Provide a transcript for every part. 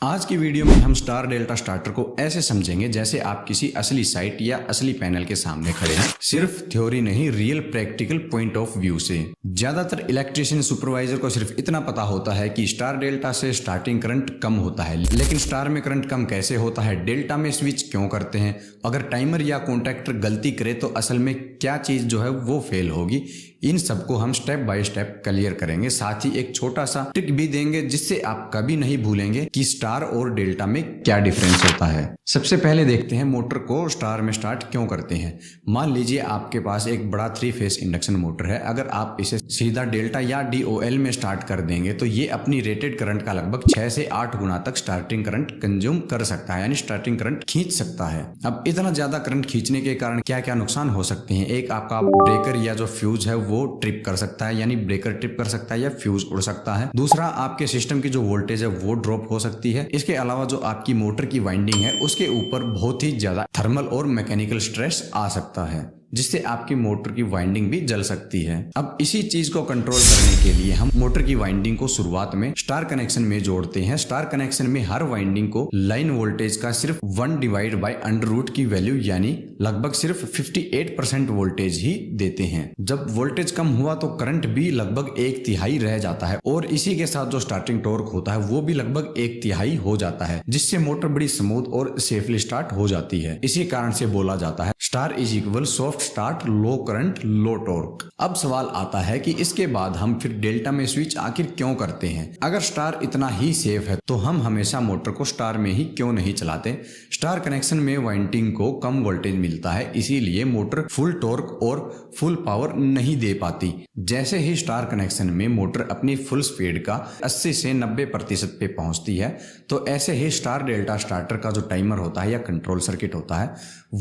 आज की वीडियो में हम स्टार डेल्टा स्टार्टर को ऐसे समझेंगे जैसे आप किसी असली साइट या असली पैनल के सामने खड़े हैं। सिर्फ थ्योरी नहीं, real practical point of view से। ज्यादातर इलेक्ट्रिशियन सुपरवाइजर को सिर्फ इतना पता होता है कि स्टार डेल्टा से स्टार्टिंग करंट कम होता है, लेकिन स्टार में करंट कम कैसे होता है, डेल्टा में स्विच क्यों करते हैं, अगर टाइमर या कॉन्टैक्टर गलती करे तो असल में क्या चीज जो है वो फेल होगी, इन सबको हम स्टेप बाय स्टेप क्लियर करेंगे। साथ ही एक छोटा सा ट्रिक भी देंगे जिससे आप कभी नहीं भूलेंगे कि स्टार और डेल्टा में क्या डिफरेंस होता है। सबसे पहले देखते हैं मोटर को स्टार में स्टार्ट क्यों करते हैं। मान लीजिए आपके पास एक बड़ा 3 फेस इंडक्शन मोटर है। अगर आप इसे सीधा डेल्टा या DOL में स्टार्ट कर देंगे तो ये अपनी रेटेड करंट का लगभग 6 से 8 गुना तक स्टार्टिंग करंट कंज्यूम कर सकता है, यानी स्टार्टिंग करंट खींच सकता है। अब इतना ज्यादा करंट खींचने के कारण क्या क्या नुकसान हो सकते हैं। एक, आपका ब्रेकर या जो फ्यूज है वो ट्रिप कर सकता है, यानी ब्रेकर ट्रिप कर सकता है या फ्यूज उड़ सकता है। दूसरा, आपके सिस्टम की जो वोल्टेज है वो ड्रॉप हो सकती है। इसके अलावा जो आपकी मोटर की वाइंडिंग है उसके ऊपर बहुत ही ज्यादा थर्मल और मैकेनिकल स्ट्रेस आ सकता है, जिससे आपकी मोटर की वाइंडिंग भी जल सकती है। अब इसी चीज को कंट्रोल करने के लिए हम मोटर की वाइंडिंग को शुरुआत में स्टार कनेक्शन में जोड़ते हैं। स्टार कनेक्शन में हर वाइंडिंग को लाइन वोल्टेज का सिर्फ 1 डिवाइड बाय अंडर रूट की वैल्यू, यानी लगभग सिर्फ 58% वोल्टेज ही देते हैं। जब वोल्टेज कम हुआ तो करंट भी लगभग 1/3 रह जाता है और इसी के साथ जो स्टार्टिंग टॉर्क होता है वो भी लगभग 1/3 हो जाता है, जिससे मोटर बड़ी स्मूथ और सेफली स्टार्ट हो जाती है। इसी कारण से बोला जाता है star is equal soft start, low current, low torque. अब सवाल आता है कि इसके बाद हम फिर डेल्टा में स्विच आखिर क्यों करते हैं। अगर स्टार इतना ही सेफ है तो हम हमेशा मोटर को स्टार में ही क्यों नहीं चलाते। स्टार कनेक्शन में वाइंडिंग को कम वोल्टेज मिलता है, इसीलिए मोटर फुल टॉर्क और फुल पावर नहीं दे पाती। जैसे ही स्टार कनेक्शन में मोटर अपनी फुल स्पीड का 80 से 90% पे पहुंचती है तो ऐसे ही स्टार डेल्टा स्टार्टर का जो टाइमर होता है या कंट्रोल सर्किट होता है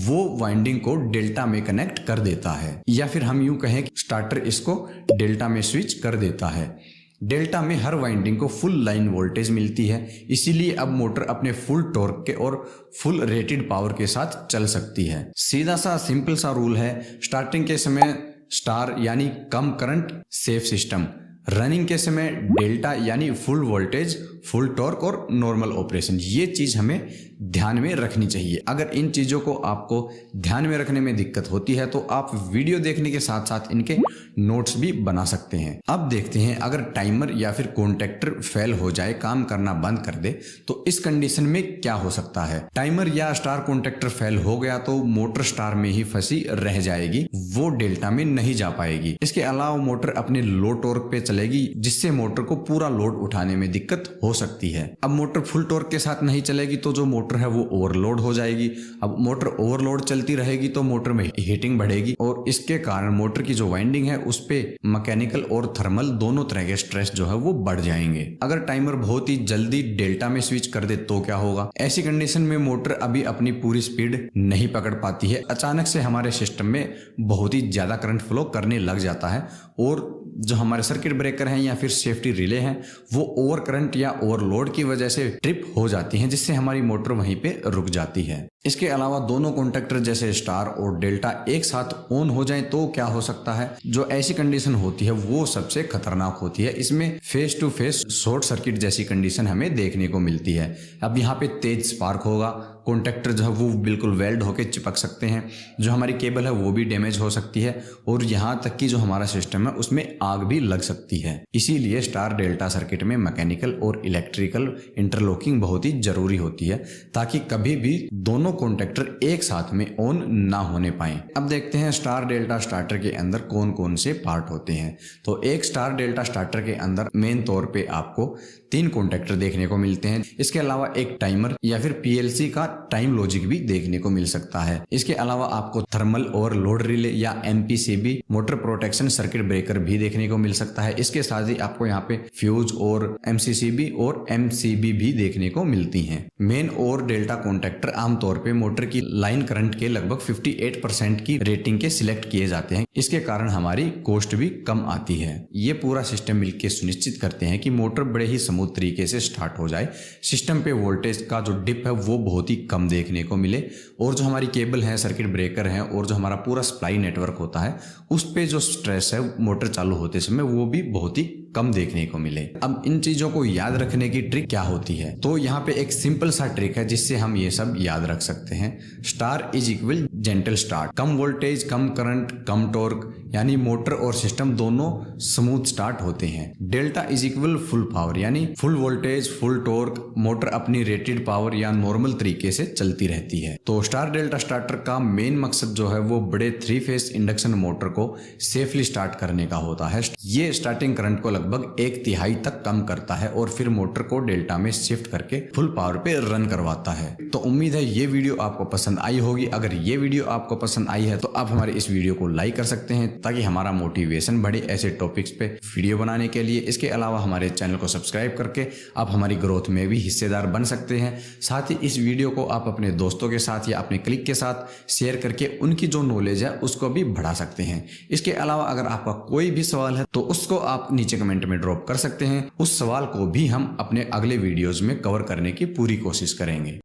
वो वाइंडिंग को डेल्टा में कनेक्ट कर देता है, या फिर हम यूं कहें कि स्टार्टर इसको डेल्टा में स्विच कर देता है। डेल्टा में हर वाइंडिंग को फुल लाइन वोल्टेज मिलती है, इसीलिए अब मोटर अपने फुल टॉर्क के और फुल रेटेड पावर के साथ चल सकती है। सीधा सा सिंपल सा रूल है, स्टार्टिंग के समय स्टार यानी कम करंट सेफ सिस्टम, रनिंग के समय डेल्टा यानी फुल वोल्टेज, फुल टॉर्क और नॉर्मल ऑपरेशन। ये चीज हमें ध्यान में रखनी चाहिए। अगर इन चीजों को आपको ध्यान में रखने में दिक्कत होती है तो आप वीडियो देखने के साथ साथ इनके नोट्स भी बना सकते हैं। अब देखते हैं, अगर टाइमर या फिर कॉन्टैक्टर फेल हो जाए, काम करना बंद कर दे, तो इस कंडीशन में क्या हो सकता है। टाइमर या स्टार कॉन्टैक्टर फेल हो गया तो मोटर स्टार में ही फंसी रह जाएगी, वो डेल्टा में नहीं जा पाएगी। इसके अलावा मोटर अपने लो टॉर्क पे चलेगी, जिससे मोटर को पूरा लोड उठाने में दिक्कत हो सकती है। अब मोटर फुल टॉर्क के साथ नहीं चलेगी तो जो मोटर है वो ओवरलोड हो जाएगी। अब मोटर ओवरलोड चलती रहेगी तो मोटर में हीटिंग बढ़ेगी और इसके कारण मोटर की जो वाइंडिंग है उस पे मैकेनिकल और थर्मल दोनों तरह के स्ट्रेस जो है वो बढ़ जाएंगे। अगर टाइमर बहुत ही जल्दी डेल्टा में स्विच कर दे तो क्या होगा। ऐसी कंडीशन में मोटर अभी अपनी पूरी स्पीड नहीं पकड़ पाती है, अचानक से हमारे सिस्टम में बहुत ही ज्यादा करंट फ्लो करने लग जाता है और जो हमारे सर्किट ब्रेकर हैं या फिर सेफ्टी रिले हैं वो ओवर करंट या ओवरलोड की वजह से ट्रिप हो जाती हैं, जिससे हमारी मोटर वहीं पे रुक जाती है। इसके अलावा दोनों कॉन्टैक्टर जैसे स्टार और डेल्टा एक साथ ऑन हो जाएं तो क्या हो सकता है। जो ऐसी कंडीशन होती है वो सबसे खतरनाक होती है। इसमें face to face short circuit जैसी कंडीशन हमें देखने को मिलती है। अब यहाँ पे तेज स्पार्क होगा, कॉन्टैक्टर जो है वो बिल्कुल वेल्ड होकर चिपक सकते हैं, जो हमारी केबल है वो भी डैमेज हो सकती है और यहाँ तक कि जो हमारा सिस्टम है उसमें आग भी लग सकती है। इसीलिए स्टार डेल्टा सर्किट में मैकेनिकल और इलेक्ट्रिकल इंटरलॉकिंग बहुत ही जरूरी होती है, ताकि कभी भी दोनों कॉन्टैक्टर एक साथ में ऑन ना होने पाए। अब देखते हैं स्टार डेल्टा स्टार्टर के अंदर कौन कौन से पार्ट होते हैं। तो एक स्टार डेल्टा स्टार्टर के अंदर मेन तौर पे आपको 3 कॉन्टैक्टर देखने को मिलते हैं। इसके अलावा एक टाइमर या फिर PLC का टाइम लॉजिक भी देखने को मिल सकता है। इसके अलावा आपको थर्मल और लोड रिले या MPCB motor protection circuit breaker भी देखने को मिल सकता है। इसके साथ ही आपको यहाँ पे फ्यूज और MCCB और MCB भी देखने को मिलती हैं। मेन और डेल्टा कॉन्टैक्टर आमतौर तौर पे मोटर की लाइन करंट के लगभग 58% की रेटिंग के सिलेक्ट किए जाते हैं। इसके कारण हमारी कॉस्ट भी कम आती है। ये पूरा सिस्टम मिलकर सुनिश्चित करते हैं कि मोटर बड़े ही स्मूथ तरीके से स्टार्ट हो जाए, सिस्टम पे वोल्टेज का जो डिप है वो बहुत ही कम देखने को मिले, और जो हमारी केबल है, सर्किट ब्रेकर है और जो हमारा पूरा सप्लाई नेटवर्क होता है उस पे जो स्ट्रेस है मोटर चालू होते समय वो भी बहुत ही कम देखने को मिले। अब इन चीजों को याद रखने की ट्रिक क्या होती है, तो यहाँ पे एक सिंपल सा ट्रिक है जिससे हम ये सब याद रख सकते हैं। Star is equal gentle start, कम वोल्टेज, कम करंट, कम टॉर्क, यानी मोटर और सिस्टम दोनों स्मूथ स्टार्ट होते हैं। Delta is equal full power, यानी full voltage, full torque, motor अपनी रेटेड पावर या नॉर्मल तरीके से चलती रहती है। तो स्टार डेल्टा स्टार्टर का मेन मकसद जो है वो बड़े 3 फेज इंडक्शन मोटर को सेफली स्टार्ट करने का होता है। ये स्टार्टिंग करंट को लगभग 1/3 तक कम करता है और फिर मोटर को डेल्टा में शिफ्ट करके फुल पावर पे रन करवाता है। तो उम्मीद है ये वीडियो आपको पसंद आई होगी। अगर ये वीडियो आपको पसंद आई है तो आप हमारे इस वीडियो को लाइक कर सकते हैं ताकि हमारा मोटिवेशन बढ़े ऐसे टॉपिक्स पे वीडियो बनाने के लिए। इसके अलावा हमारे चैनल को सब्सक्राइब करके आप हमारी ग्रोथ में भी हिस्सेदार बन सकते हैं। साथ ही इस वीडियो को आप अपने दोस्तों के साथ या अपने क्लिक के साथ शेयर करके उनकी जो नॉलेज है उसको भी बढ़ा सकते हैं। इसके अलावा अगर आपका कोई भी सवाल है तो उसको आप नीचे कमेंट में ड्रॉप कर सकते हैं। उस सवाल को भी हम अपने अगले वीडियोज में कवर करने की पूरी कोशिश करेंगे।